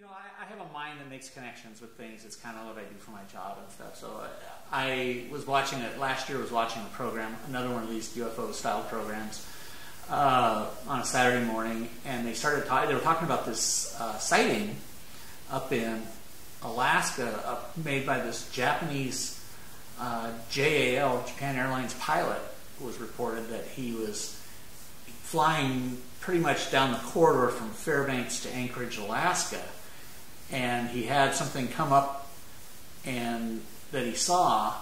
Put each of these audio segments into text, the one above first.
You know, I have a mind that makes connections with things. It's kind of what I do for my job and stuff. So I was watching it last year. Was watching a program, another one of these UFO style programs, on a Saturday morning, and they started talking. They were talking about this sighting up in Alaska, made by this Japanese JAL, Japan Airlines pilot. Was reported that he was flying pretty much down the corridor from Fairbanks to Anchorage, Alaska. And he had something come up and that he saw,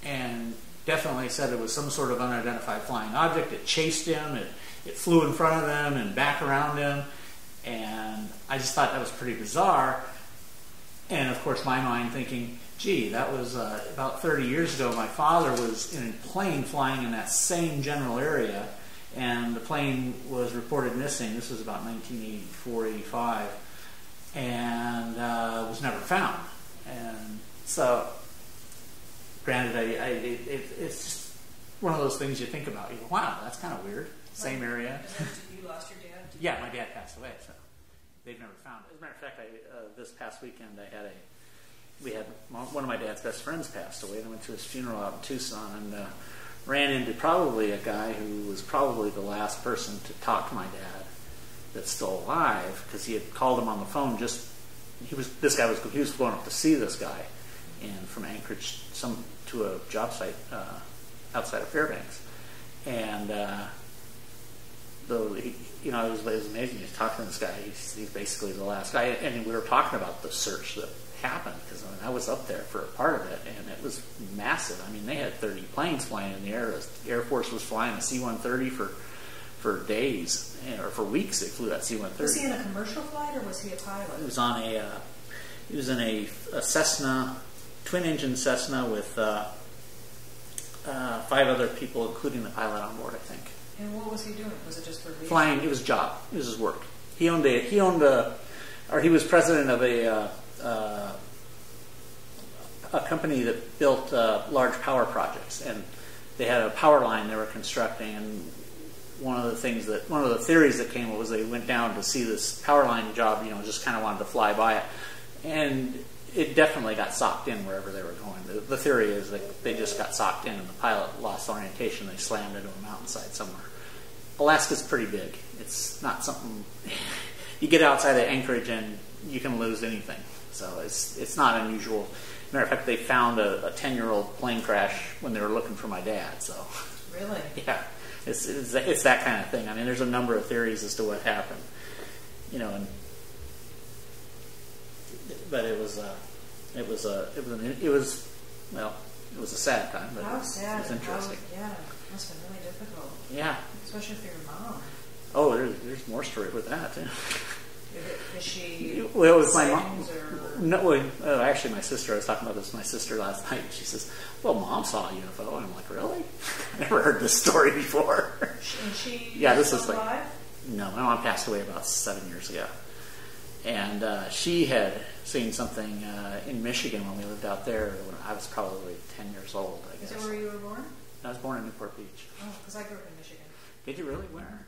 and definitely said it was some sort of unidentified flying object. It chased him, it flew in front of them and back around him, and I just thought that was pretty bizarre. And of course my mind thinking, gee, that was about 30 years ago. My father was in a plane flying in that same general area, and the plane was reported missing. This was about 1984, 85. And was never found. And so, granted, it's just one of those things you think about. You go, wow, that's kind of weird. Same area. You lost your dad? Yeah, my dad passed away, so they've never found it. As a matter of fact, this past weekend we had one of my dad's best friends passed away, and I went to his funeral out in Tucson, and ran into probably a guy who was probably the last person to talk to my dad that's still alive, because he had called him on the phone. He was going up to see this guy, and from Anchorage to a job site outside of Fairbanks, and though it was amazing. He was talking to this guy. He's basically the last guy, and we were talking about the search that happened, because I was up there for a part of it, and it was massive. I mean, they had 30 planes flying in the air. The Air Force was flying a C-130 for days, or for weeks. They flew that C-130. Was he in a commercial flight, or was he a pilot? He was in a Cessna, twin-engine Cessna with 5 other people, including the pilot on board, I think. And what was he doing? Was it just for leisure? Flying. It was a job. It was his work. He was president of a company that built large power projects, and they had a power line they were constructing, and one of the theories that came was they went down to see this power line job, just kind of wanted to fly by it, and it definitely got socked in wherever they were going. The theory is that they just got socked in, and the pilot lost orientation. They slammed into a mountainside somewhere. Alaska's pretty big. It's not something you get outside of Anchorage and you can lose anything. So it's not unusual. Matter of fact, they found a 10-year-old plane crash when they were looking for my dad. So really, yeah, it's that kind of thing. I mean, there's a number of theories as to what happened, but it was a sad time, but how sad. It was interesting. Yeah, it must have been really difficult. Yeah, especially for your mom. Oh, there's more story with that too. Is she? Well, it was my mom. Or? No, actually, my sister. I was talking about this with my sister last night. She says, "Well, Mom saw a UFO," and I'm like, "Really? I never heard this story before." And she? Yeah, this is alive? like. No, my mom passed away about 7 years ago, and she had seen something in Michigan when we lived out there. When I was probably 10 years old, I guess. Is that where you were born? I was born in Newport Beach. Oh, because I grew up in Michigan. Did you really? Where?